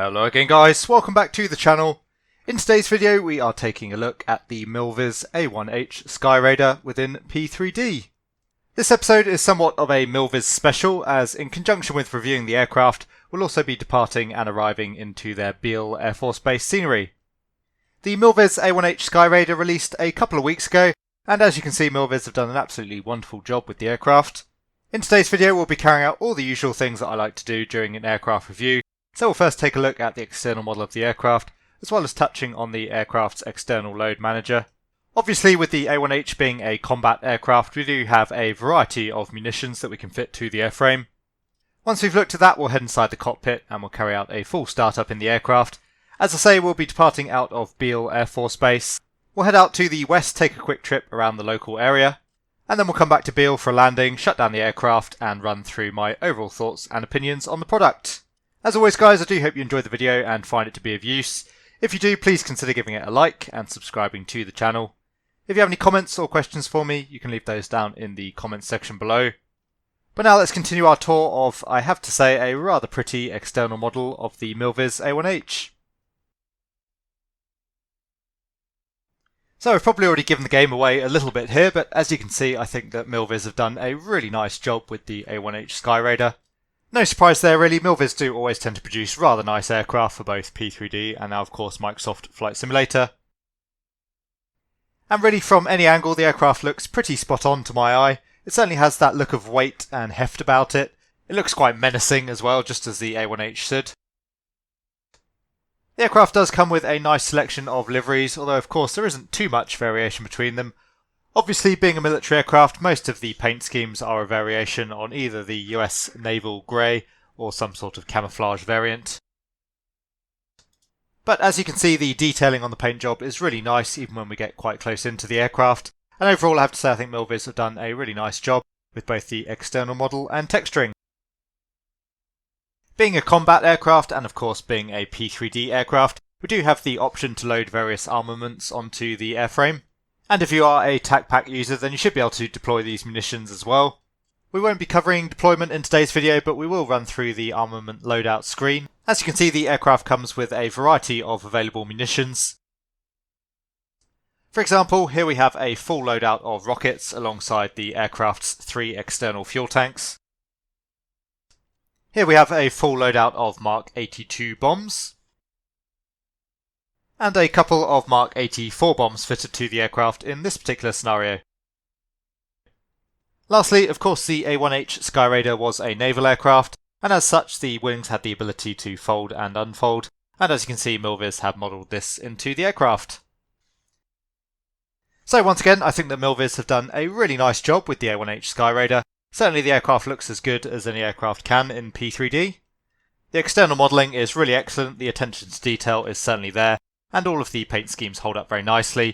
Hello again guys, welcome back to the channel. In today's video we are taking a look at the MILVIZ A-1H Skyraider within P3D. This episode is somewhat of a MILVIZ special, as in conjunction with reviewing the aircraft, we'll also be departing and arriving into their Beale Air Force Base scenery. The MILVIZ A-1H Skyraider released a couple of weeks ago, and as you can see MILVIZ have done an absolutely wonderful job with the aircraft. In today's video we'll be carrying out all the usual things that I like to do during an aircraft review. So we'll first take a look at the external model of the aircraft, as well as touching on the aircraft's external load manager. Obviously with the A-1H being a combat aircraft, we do have a variety of munitions that we can fit to the airframe. Once we've looked at that, we'll head inside the cockpit and we'll carry out a full startup in the aircraft. As I say, we'll be departing out of Beale Air Force Base. We'll head out to the west, take a quick trip around the local area, and then we'll come back to Beale for a landing, shut down the aircraft and run through my overall thoughts and opinions on the product. As always guys, I do hope you enjoyed the video and find it to be of use. If you do, please consider giving it a like and subscribing to the channel. If you have any comments or questions for me, you can leave those down in the comments section below. But now let's continue our tour of, I have to say, a rather pretty external model of the MILVIZ A-1H. So I've probably already given the game away a little bit here, but as you can see I think that MILVIZ have done a really nice job with the A-1H Skyraider. No surprise there really, MILVIZ do always tend to produce rather nice aircraft for both P3D and now of course Microsoft Flight Simulator. And really from any angle the aircraft looks pretty spot on to my eye. It certainly has that look of weight and heft about it. It looks quite menacing as well, just as the A-1H should. The aircraft does come with a nice selection of liveries, although of course there isn't too much variation between them. Obviously, being a military aircraft, most of the paint schemes are a variation on either the US Naval Grey or some sort of camouflage variant. But as you can see, the detailing on the paint job is really nice even when we get quite close into the aircraft. And overall I have to say I think MILVIZ have done a really nice job with both the external model and texturing. Being a combat aircraft and of course being a P3D aircraft, we do have the option to load various armaments onto the airframe. And if you are a TAC pack user, then you should be able to deploy these munitions as well. We won't be covering deployment in today's video, but we will run through the Armament Loadout screen. As you can see, the aircraft comes with a variety of available munitions. For example, here we have a full loadout of rockets alongside the aircraft's 3 external fuel tanks. Here we have a full loadout of Mark 82 bombs. And a couple of Mark 84 bombs fitted to the aircraft in this particular scenario. Lastly, of course, the A-1H Skyraider was a naval aircraft, and as such the wings had the ability to fold and unfold, and as you can see MILVIZ have modelled this into the aircraft. So once again, I think that MILVIZ have done a really nice job with the A-1H Skyraider. Certainly the aircraft looks as good as any aircraft can in P3D. The external modelling is really excellent, the attention to detail is certainly there, and all of the paint schemes hold up very nicely.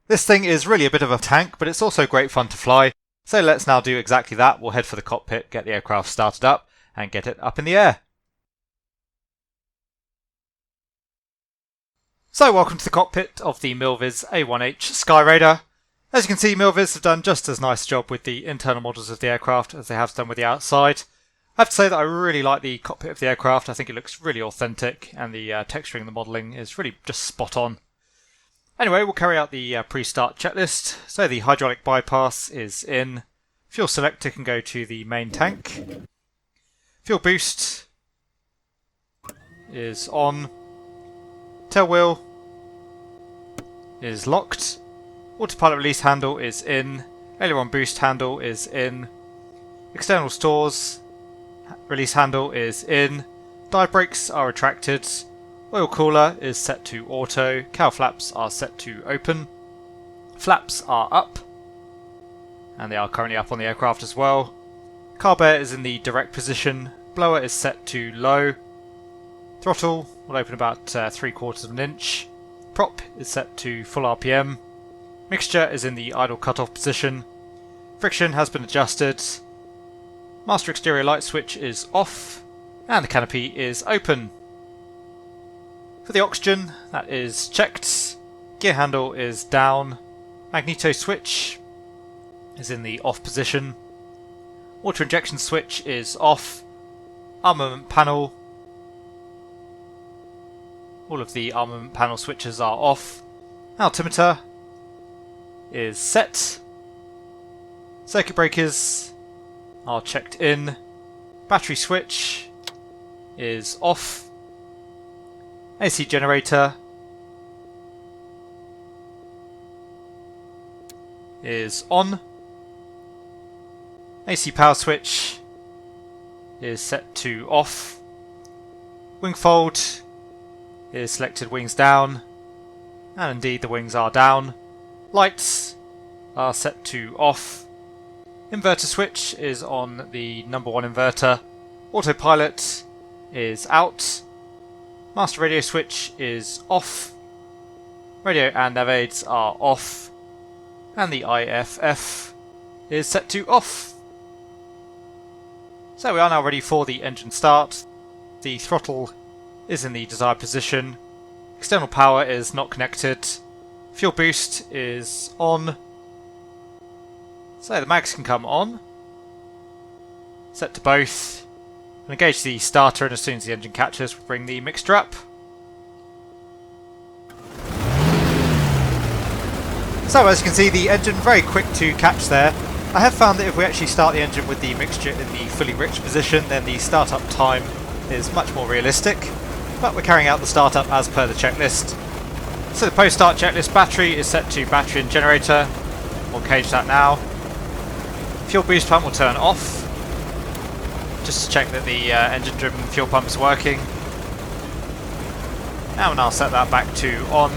This thing is really a bit of a tank, but it's also great fun to fly, so let's now do exactly that. We'll head for the cockpit, get the aircraft started up, and get it up in the air. So welcome to the cockpit of the MILVIZ A-1H Skyraider. As you can see, MILVIZ have done just as nice a job with the internal models of the aircraft as they have done with the outside. I have to say that I really like the cockpit of the aircraft. I think it looks really authentic and the texturing and the modelling is really just spot on. Anyway, we'll carry out the pre-start checklist. So the hydraulic bypass is in. Fuel selector can go to the main tank. Fuel boost is on. Tail wheel is locked. Autopilot release handle is in. Aileron boost handle is in. External stores release handle is in. Dive brakes are retracted. Oil cooler is set to auto. Cowl flaps are set to open. Flaps are up. And they are currently up on the aircraft as well. Carb air is in the direct position. Blower is set to low. Throttle will open about 3/4 of an inch. Prop is set to full RPM. Mixture is in the idle cutoff position. Friction has been adjusted. Master exterior light switch is off, and the canopy is open. For the oxygen, that is checked. Gear handle is down. Magneto switch is in the off position. Water injection switch is off. Armament panel All of the armament panel switches are off. Altimeter is set. Circuit breakers are checked in. Battery switch is off. AC generator is on. AC power switch is set to off. Wing fold is selected, wings down, and indeed the wings are down. Lights are set to off. Inverter switch is on the number 1 inverter. Autopilot is out. Master radio switch is off. Radio and nav aids are off. And the IFF is set to off. So we are now ready for the engine start. The throttle is in the desired position. External power is not connected. Fuel boost is on. So the mags can come on. Set to both. And engage the starter, and as soon as the engine catches, we'll bring the mixture up. So as you can see, the engine very quick to catch there. I have found that if we actually start the engine with the mixture in the fully rich position, then the startup time is much more realistic. But we're carrying out the startup as per the checklist. So the post-start checklist battery is set to battery and generator. We'll cage that now. Fuel boost pump will turn off, just to check that the engine-driven fuel pump is working. And I'll set that back to on.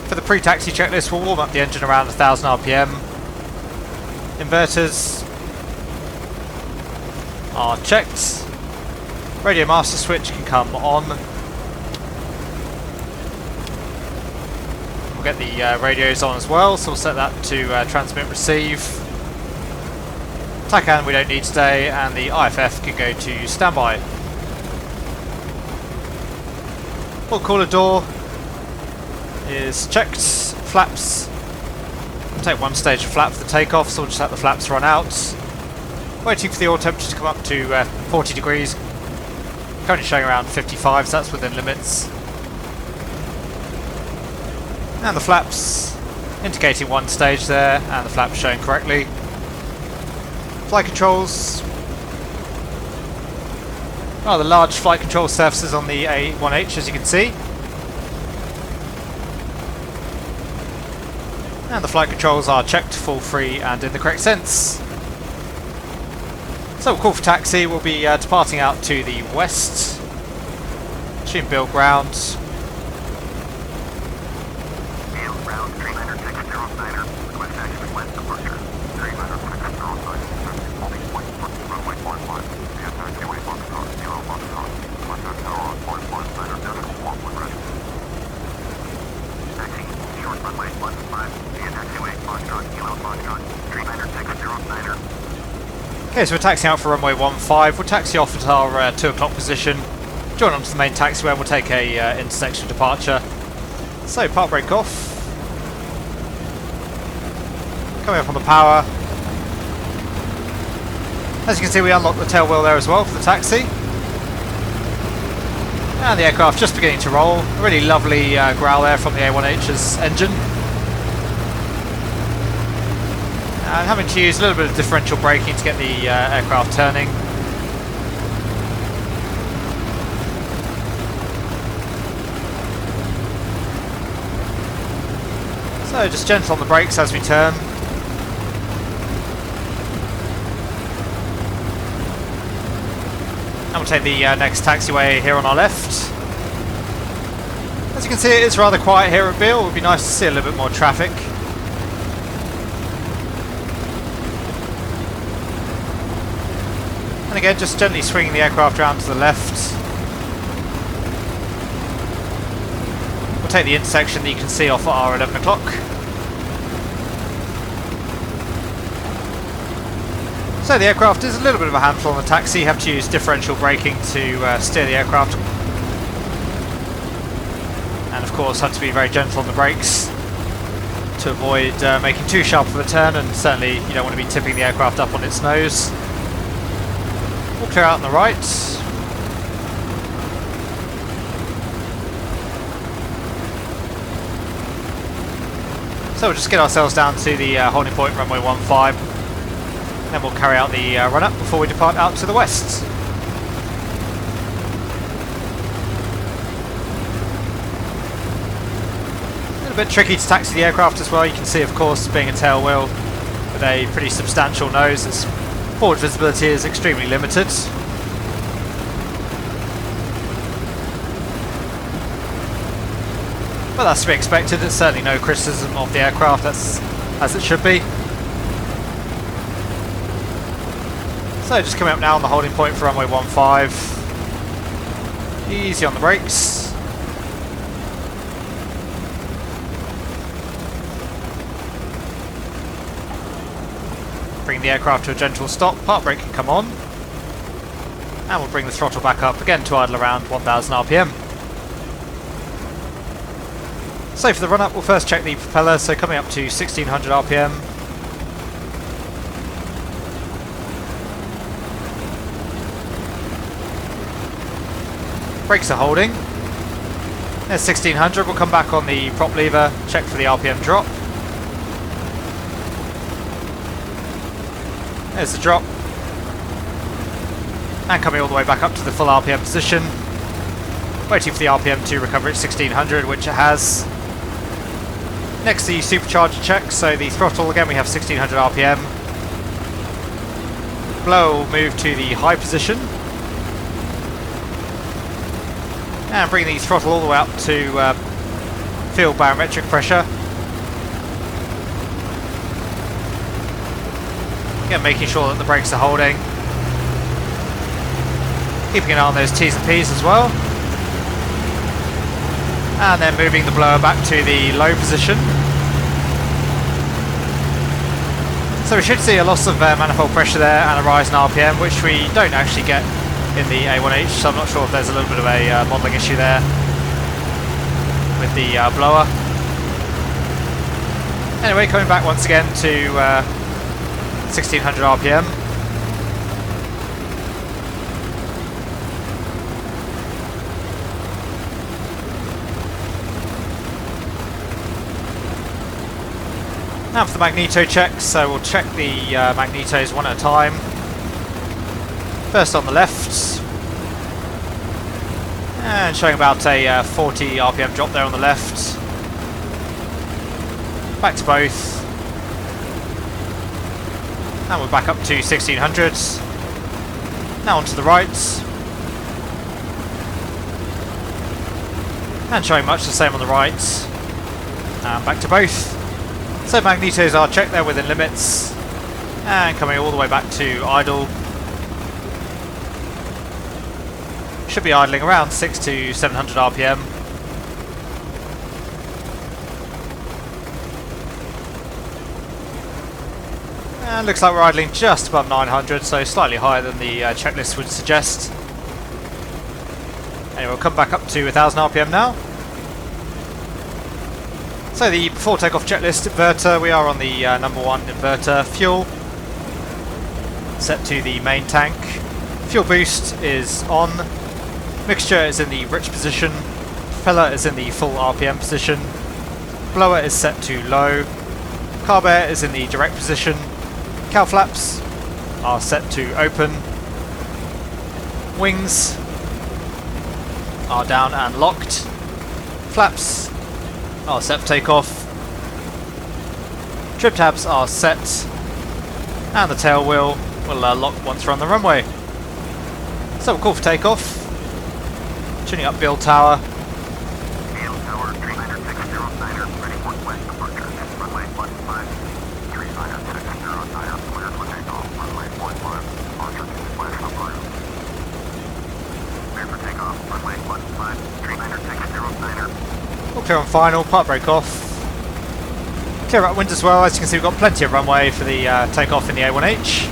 For the pre-taxi checklist, we'll warm up the engine around 1000 RPM. Inverters are checked. Radio master switch can come on. We'll get the radios on as well, so we'll set that to transmit receive. TACAN we don't need today, and the IFF can go to standby. Port cooler door is checked. Flaps. We'll take one stage of flap for the takeoff, so we'll just let the flaps run out. Waiting for the oil temperature to come up to 40 degrees. Currently showing around 55, so that's within limits. And the flaps indicating one stage there, and the flaps showing correctly. Flight controls. The large flight control surfaces on the A1H, as you can see. And the flight controls are checked, full free, and in the correct sense. So we'll call for taxi. We'll be departing out to the west. Assume build ground. Okay, so we're taxiing out for runway 15. We'll taxi off at our 2 o'clock position, join onto the main taxiway, and we'll take a intersection departure. So, part brake off. Coming up on the power. As you can see, we unlocked the tail wheel there as well for the taxi. And the aircraft just beginning to roll. A really lovely growl there from the A1H's engine. And having to use a little bit of differential braking to get the aircraft turning. So just gentle on the brakes as we turn. And we'll take the next taxiway here on our left. As you can see, it is rather quiet here at Beale. It would be nice to see a little bit more traffic. And again, just gently swinging the aircraft around to the left. We'll take the intersection that you can see off at our 11 o'clock. So the aircraft is a little bit of a handful on the taxi. You have to use differential braking to steer the aircraft. And of course have to be very gentle on the brakes to avoid making too sharp of a turn, and certainly you don't want to be tipping the aircraft up on its nose. We'll clear out on the right. So we'll just get ourselves down to the holding point runway 15, then we'll carry out the run-up before we depart out to the west. A little bit tricky to taxi the aircraft as well. You can see, of course, being a tail wheel with a pretty substantial nose, its forward visibility is extremely limited. But that's to be expected. It's certainly no criticism of the aircraft, that's as it should be. So just coming up now on the holding point for runway 15. Easy on the brakes. Bring the aircraft to a gentle stop, park brake can come on. And we'll bring the throttle back up again to idle around 1000 RPM. So for the run-up, we'll first check the propeller, so coming up to 1600 RPM. Brakes are holding. There's 1600, we'll come back on the prop lever, check for the RPM drop. There's the drop. And coming all the way back up to the full RPM position. Waiting for the RPM to recover at 1600, which it has. Next, the supercharger check, so the throttle, again we have 1600 RPM. Blower will move to the high position. And bring the throttle all the way up to field barometric pressure. Again, making sure that the brakes are holding. Keeping an eye on those T's and P's as well. And then moving the blower back to the low position. So we should see a loss of manifold pressure there and a rise in RPM, which we don't actually get in the A1H, so I'm not sure if there's a little bit of a modelling issue there with the blower. Anyway, coming back once again to 1600 RPM. Now for the Magneto checks, so we'll check the magnetos one at a time. First on the left, and showing about a 40 RPM drop there on the left. Back to both, and we're back up to 1600. Now onto the right, and showing much the same on the right, and back to both. So magnetos are checked there within limits, and coming all the way back to idle. Should be idling around 600 to 700 RPM. And looks like we're idling just above 900, so slightly higher than the checklist would suggest. Anyway, we'll come back up to 1000 RPM now. So the before takeoff checklist inverter, we are on the number 1 inverter. Fuel set to the main tank. Fuel boost is on. Mixture is in the rich position. Propeller is in the full RPM position. Blower is set to low. Carb air is in the direct position. Cowl flaps are set to open. Wings are down and locked. Flaps are set for takeoff. Trip tabs are set, and the tail wheel will lock once we're on the runway. So we'll call for takeoff. Tuning up build tower. Build tower 39609er, ready for west departure. Runway 15, 39609er, cleared for takeoff. Runway 15, departure to west departure. Cleared for takeoff. Runway 15, 39609er. All clear on final, part brake off. Clear out wind as well, as you can see we've got plenty of runway for the takeoff in the A1H.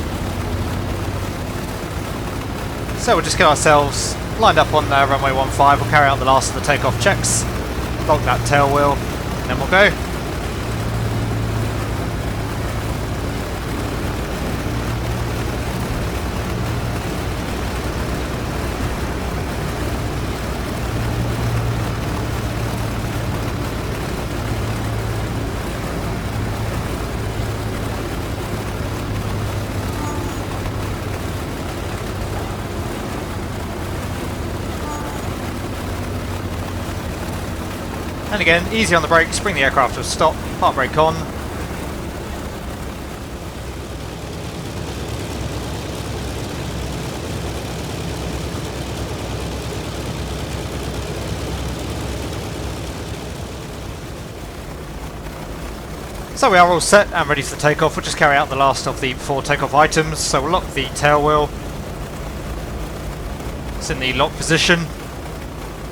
So we'll just get ourselves lined up on runway 15, we'll carry out the last of the takeoff checks, lock that tail wheel, and then we'll go. And again, easy on the brakes, bring the aircraft to a stop, park brake on. So we are all set and ready for takeoff. We'll just carry out the last of the before takeoff items. So we'll lock the tail wheel. It's in the lock position.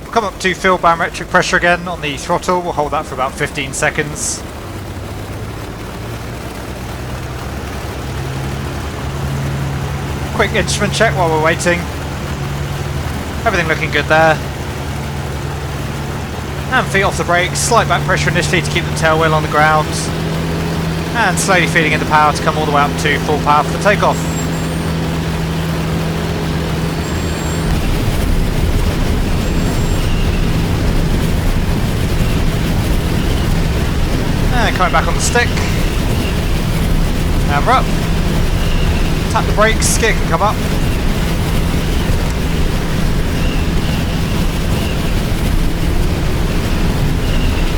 We'll come up to fill barometric pressure again on the throttle. We'll hold that for about 15 seconds. Quick instrument check while we're waiting. Everything looking good there. And feet off the brakes, slight back pressure initially to keep the tail wheel on the ground. And slowly feeding into power to come all the way up to full power for the takeoff. And coming back on the stick. And we're up. Tap the brakes, gear can come up.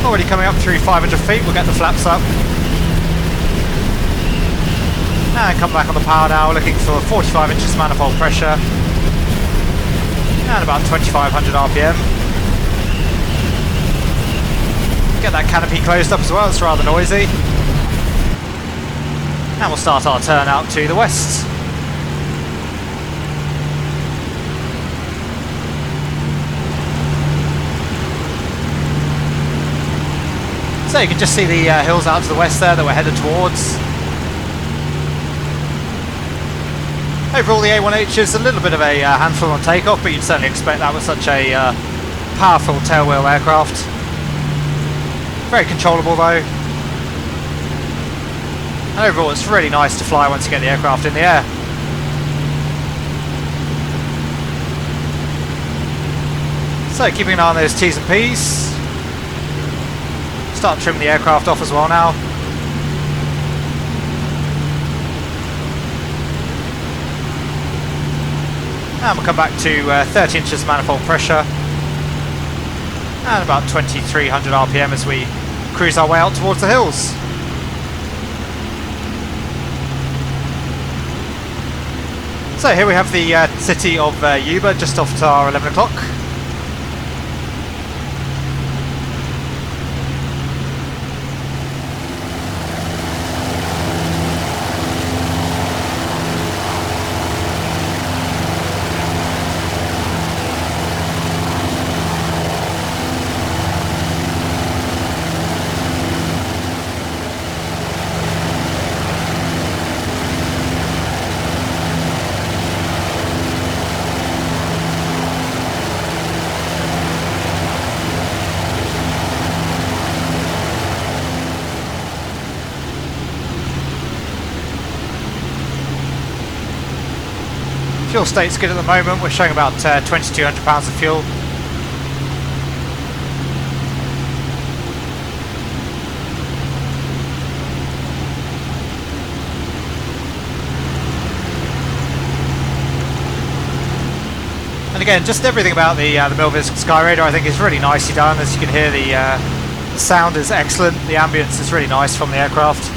Already coming up through 500 feet, we'll get the flaps up. And come back on the power now, looking for 45 inches manifold pressure. And about 2500 RPM. Get that canopy closed up as well, it's rather noisy. And we'll start our turn out to the west. So you can just see the hills out to the west there that we're headed towards. Overall the A1H is a little bit of a handful on takeoff, but you'd certainly expect that with such a powerful tailwheel aircraft. Very controllable though. And overall it's really nice to fly once you get the aircraft in the air. So keeping an eye on those T's and P's. Start trimming the aircraft off as well now. And we'll come back to 30 inches manifold pressure and about 2300 RPM as we cruise our way out towards the hills. So here we have the city of Yuba just off to our 11 o'clock. Fuel state's good at the moment, we're showing about 2200 pounds of fuel. And again, just everything about the MILVIZ Skyraider I think is really nicely done. As you can hear, the sound is excellent, the ambience is really nice from the aircraft.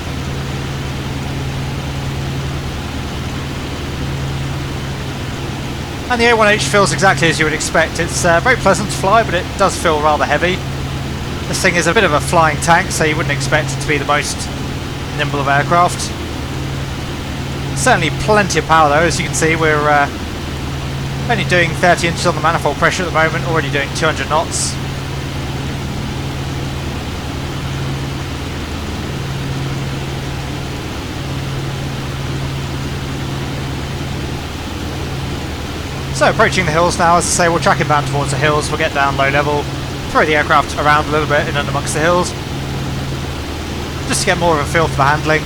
And the A1H feels exactly as you would expect. It's very pleasant to fly, but it does feel rather heavy. This thing is a bit of a flying tank, so you wouldn't expect it to be the most nimble of aircraft. Certainly plenty of power though, as you can see we're only doing 30 inches on the manifold pressure at the moment, already doing 200 knots. So approaching the hills now, as I say, we'll track him down towards the hills, we'll get down low level, throw the aircraft around a little bit in and amongst the hills, just to get more of a feel for the handling.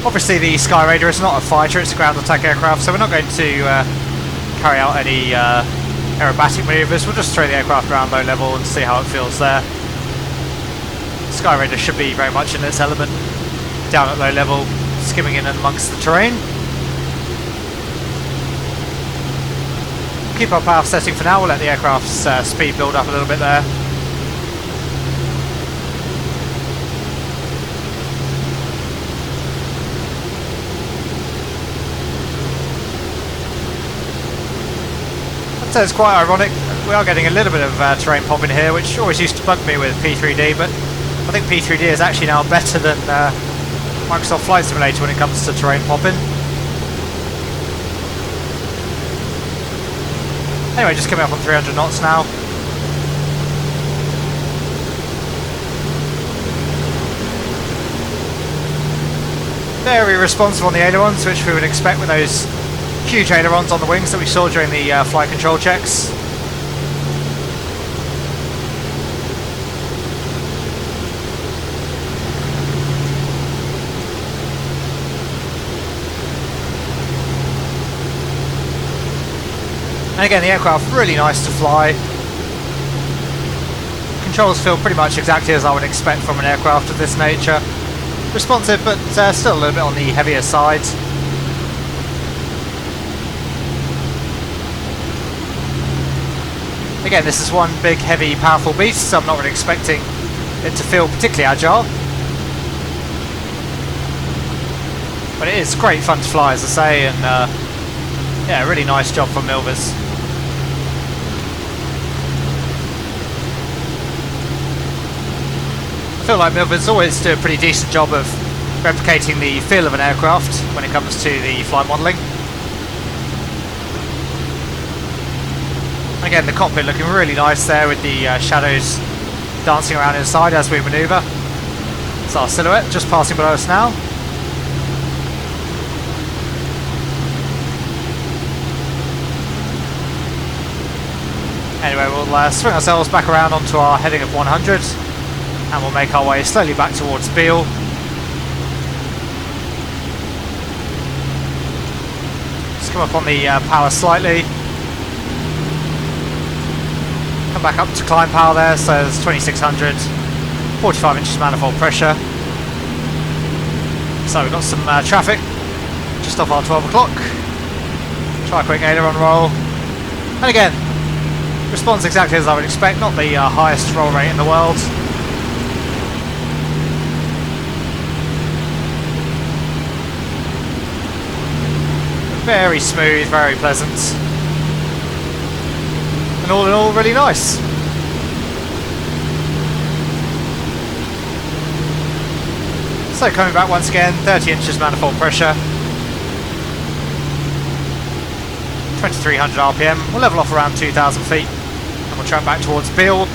Obviously the Skyraider is not a fighter, it's a ground attack aircraft, so we're not going to carry out any aerobatic manoeuvres, we'll just throw the aircraft around low level and see how it feels there. Skyraider should be very much in its element. Down at low level, skimming in and amongst the terrain. keep our power setting for now. We'll let the aircraft's speed build up a little bit there. So it's quite ironic. We are getting a little bit of terrain pop in here, which always used to bug me with P3D, but I think P3D is actually now better than Microsoft Flight Simulator when it comes to terrain popping. Anyway, just coming up on 300 knots now. Very responsive on the ailerons, which we would expect with those huge ailerons on the wings that we saw during the flight control checks. And again, the aircraft really nice to fly. Controls feel pretty much exactly as I would expect from an aircraft of this nature. Responsive, but still a little bit on the heavier side. Again, this is one big, heavy, powerful beast, so I'm not really expecting it to feel particularly agile. But it is great fun to fly, as I say, and yeah, really nice job from MILVIZ. I feel like MILVIZ always do a pretty decent job of replicating the feel of an aircraft when it comes to the flight modelling. Again, the cockpit looking really nice there with the shadows dancing around inside as we manoeuvre. It's our silhouette just passing below us now. Anyway, we'll swing ourselves back around onto our heading of 100 and we'll make our way slowly back towards Beale. Just come up on the power slightly. Come back up to climb power there, so there's 2600, 45 inches manifold pressure. So we've got some traffic just off our 12 o'clock. Try a quick aileron roll. And again, responds exactly as I would expect, not the highest roll rate in the world. Very smooth, very pleasant. And all in all, really nice. So coming back once again, 30 inches manifold pressure. 2300 RPM. We'll level off around 2000 feet. And we'll track back towards Beale.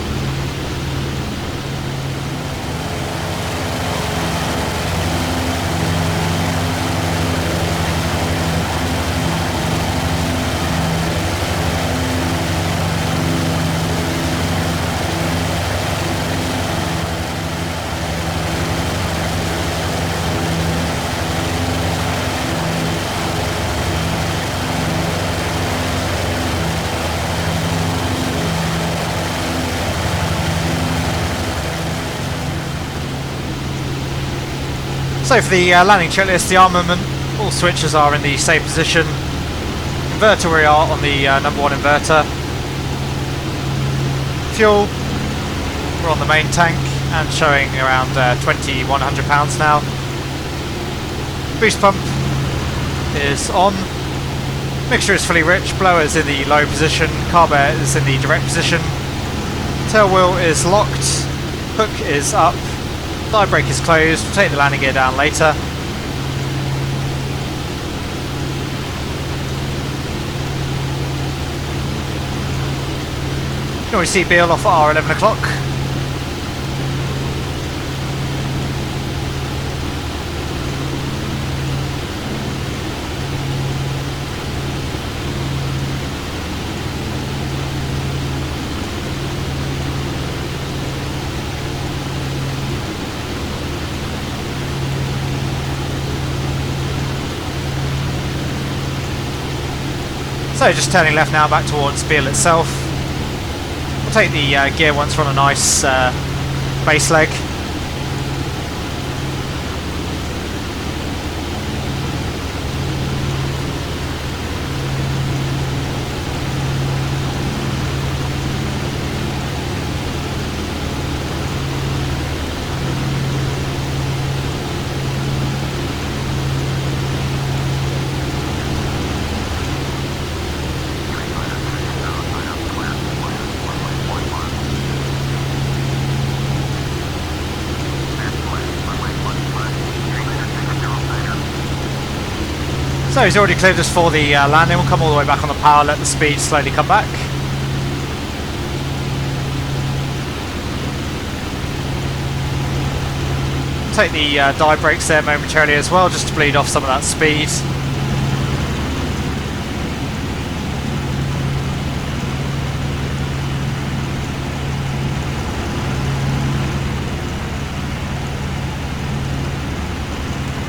So for the landing checklist, the armament, all switches are in the safe position. Inverter, we are on the number 1 inverter. Fuel, we're on the main tank and showing around 2100 pounds now. Boost pump is on. Mixture is fully rich, blower is in the low position, carb air is in the direct position. Tail wheel is locked, hook is up. Dive brake is closed, we'll take the landing gear down later. You can always see Beale off at our 11 o'clock. So just turning left now back towards Beale itself. We'll take the gear once we're on a nice base leg. he's already cleared us for the landing. We'll come all the way back on the power, let the speed slowly come back. Take the dive brakes there momentarily as well, just to bleed off some of that speed.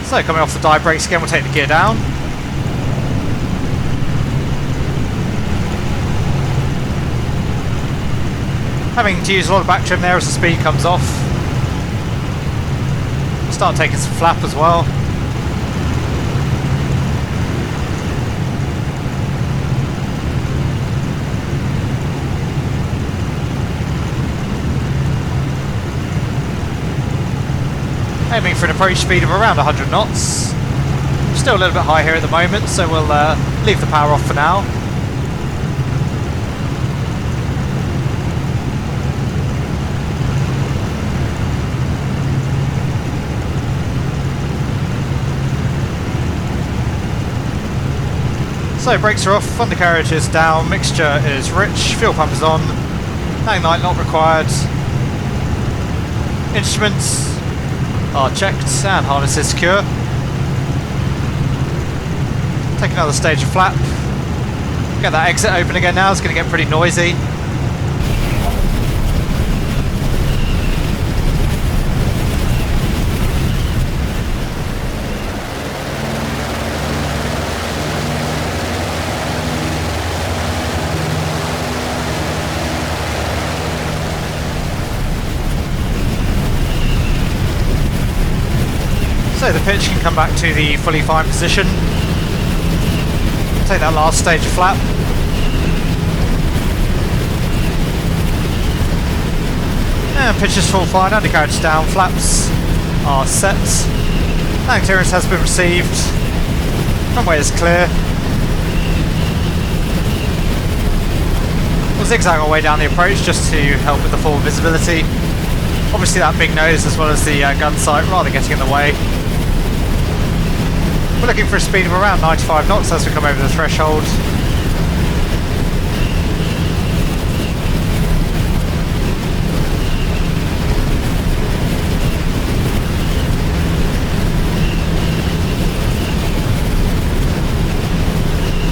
So coming off the dive brakes again, we'll take the gear down. Having to use a lot of back trim there as the speed comes off. Start taking some flap as well. Aiming for an approach speed of around 100 knots. Still a little bit high here at the moment, so we'll leave the power off for now. So brakes are off, undercarriage is down, mixture is rich, fuel pump is on, landing light not required. Instruments are checked and harness is secure. Take another stage of flap. Get that exit open again now, it's going to get pretty noisy. So the pitch can come back to the fully fine position. Take that last stage of flap. And pitch is full fine, undercarriage down, flaps are set. Landing clearance has been received. Runway is clear. We'll zigzag our way down the approach just to help with the forward visibility. Obviously that big nose as well as the gun sight rather getting in the way. We're looking for a speed of around 95 knots as we come over the threshold.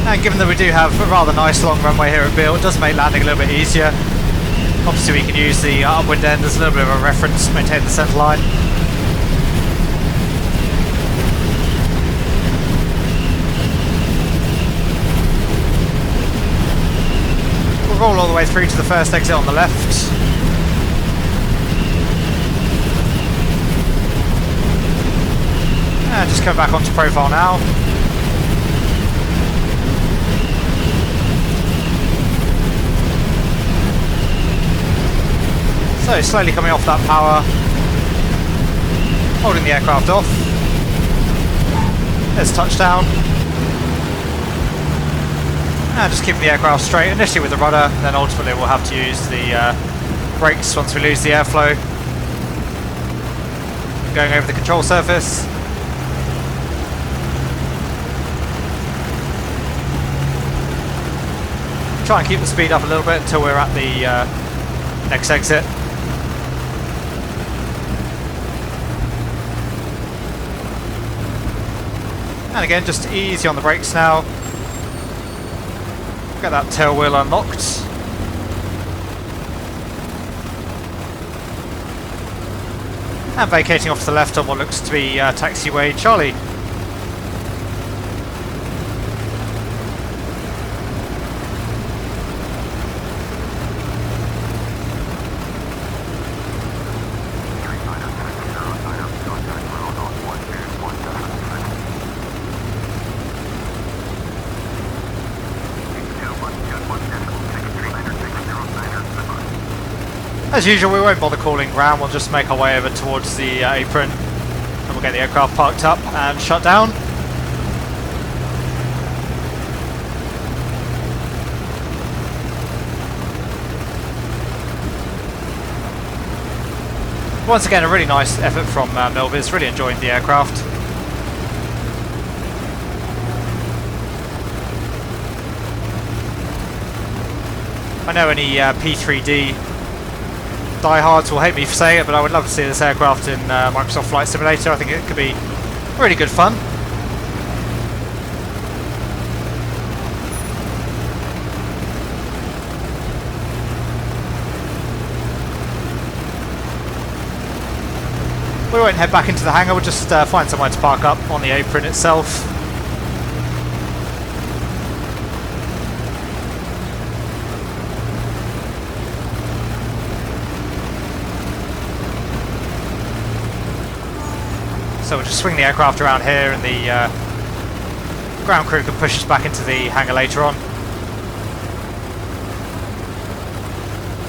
And given that we do have a rather nice long runway here at Beale, it does make landing a little bit easier. Obviously we can use the upwind end as a little bit of a reference to maintain the centre line. We'll roll all the way through to the first exit on the left. And just come back onto profile now. So slowly coming off that power, holding the aircraft off. There's touchdown. And just keeping the aircraft straight, initially with the rudder, then ultimately we'll have to use the brakes once we lose the airflow. Going over the control surface. Try and keep the speed up a little bit until we're at the next exit. And again, just easy on the brakes now. Get that tail wheel unlocked. And vacating off to the left on what looks to be taxiway Charlie. As usual, we won't bother calling ground, we'll just make our way over towards the apron and we'll get the aircraft parked up and shut down. Once again, a really nice effort from MILVIZ, really enjoying the aircraft. I know any P3D diehards will hate me for saying it, but I would love to see this aircraft in Microsoft Flight Simulator. I think it could be really good fun. We won't head back into the hangar, we'll just find somewhere to park up on the apron itself. So we'll just swing the aircraft around here and the ground crew can push us back into the hangar later on.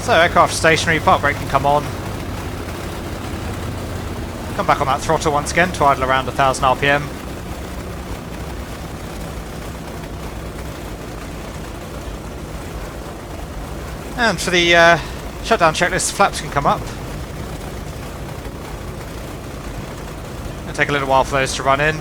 So aircraft stationary, park brake can come on. Come back on that throttle once again to idle around 1000 RPM. And for the shutdown checklist, flaps can come up. Take a little while for those to run in.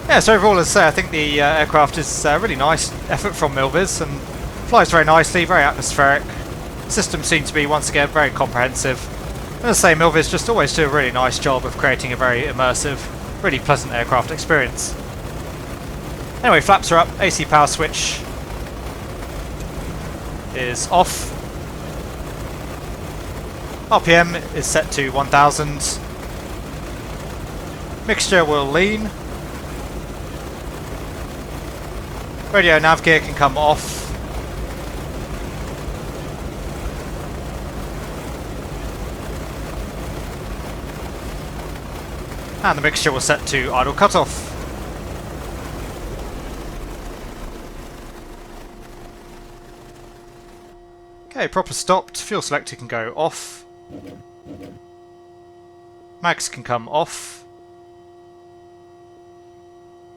Yeah, so overall, as I say, I think the aircraft is a really nice effort from MILVIZ and flies very nicely, very atmospheric. Systems seem to be, once again, very comprehensive. And as I say, MILVIZ just always do a really nice job of creating a very immersive, really pleasant aircraft experience. Anyway, flaps are up, AC power switch is off. RPM is set to 1000. Mixture will lean. Radio nav gear can come off. And the mixture will set to idle cutoff. Okay, proper stopped. Fuel selector can go off. Mags can come off.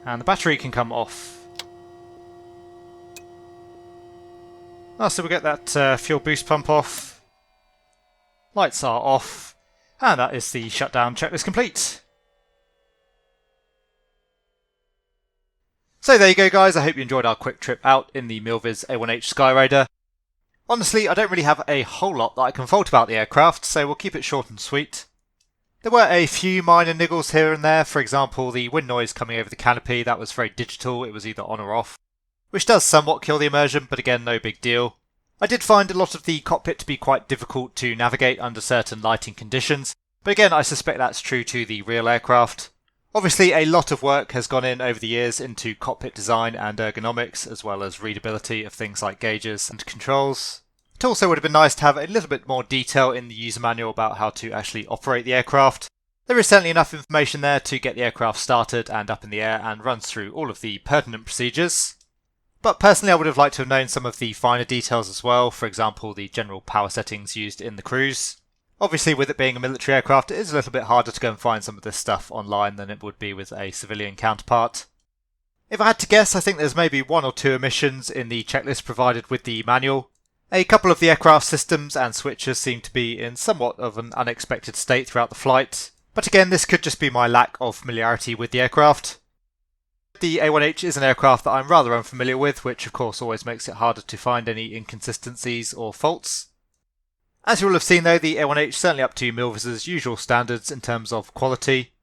And the battery can come off. So we'll get that fuel boost pump off. Lights are off. And that is the shutdown checklist complete. So there you go, guys. I hope you enjoyed our quick trip out in the MILVIZ A-1H Skyraider. Honestly, I don't really have a whole lot that I can fault about the aircraft, so we'll keep it short and sweet. There were a few minor niggles here and there. For example, the wind noise coming over the canopy, that was very digital, it was either on or off, which does somewhat kill the immersion, but again, no big deal. I did find a lot of the cockpit to be quite difficult to navigate under certain lighting conditions, but again, I suspect that's true to the real aircraft. Obviously, a lot of work has gone in over the years into cockpit design and ergonomics, as well as readability of things like gauges and controls. It also would have been nice to have a little bit more detail in the user manual about how to actually operate the aircraft. There is certainly enough information there to get the aircraft started and up in the air and runs through all of the pertinent procedures. But personally, I would have liked to have known some of the finer details as well, for example, the general power settings used in the cruise. Obviously, with it being a military aircraft, it is a little bit harder to go and find some of this stuff online than it would be with a civilian counterpart. If I had to guess, I think there's maybe one or two omissions in the checklist provided with the manual. A couple of the aircraft systems and switches seem to be in somewhat of an unexpected state throughout the flight, but again, this could just be my lack of familiarity with the aircraft. The A-1H is an aircraft that I'm rather unfamiliar with, which of course always makes it harder to find any inconsistencies or faults. As you will have seen though, the A-1H is certainly up to MILVIZ's usual standards in terms of quality.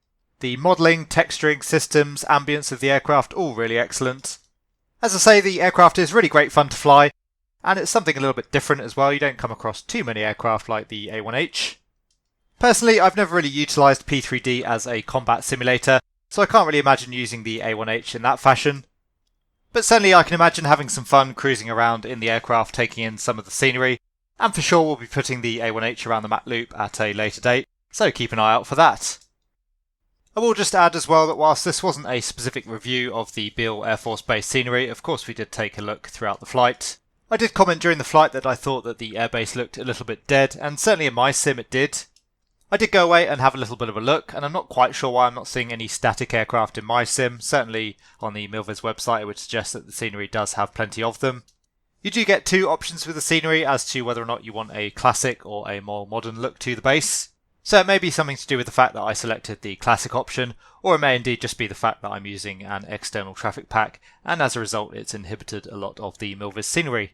The modelling, texturing, systems, ambience of the aircraft, all really excellent. As I say, the aircraft is really great fun to fly, and it's something a little bit different as well. You don't come across too many aircraft like the A-1H. Personally, I've never really utilised P3D as a combat simulator, so I can't really imagine using the A-1H in that fashion. But certainly I can imagine having some fun cruising around in the aircraft, taking in some of the scenery, and for sure we'll be putting the A-1H around the map loop at a later date, so keep an eye out for that. I will just add as well that whilst this wasn't a specific review of the Beale Air Force Base scenery, of course we did take a look throughout the flight. I did comment during the flight that I thought that the airbase looked a little bit dead, and certainly in my sim it did. I did go away and have a little bit of a look, and I'm not quite sure why I'm not seeing any static aircraft in my sim. Certainly on the MILVIZ website it would suggest that the scenery does have plenty of them. You do get two options with the scenery as to whether or not you want a classic or a more modern look to the base. So it may be something to do with the fact that I selected the classic option, or it may indeed just be the fact that I'm using an external traffic pack, and as a result it's inhibited a lot of the MILVIZ scenery.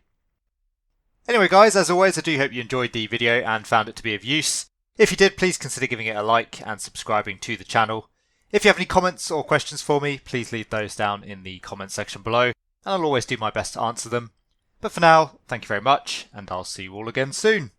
Anyway guys, as always I do hope you enjoyed the video and found it to be of use. If you did, please consider giving it a like and subscribing to the channel. If you have any comments or questions for me, please leave those down in the comments section below, and I'll always do my best to answer them. But for now, thank you very much, and I'll see you all again soon.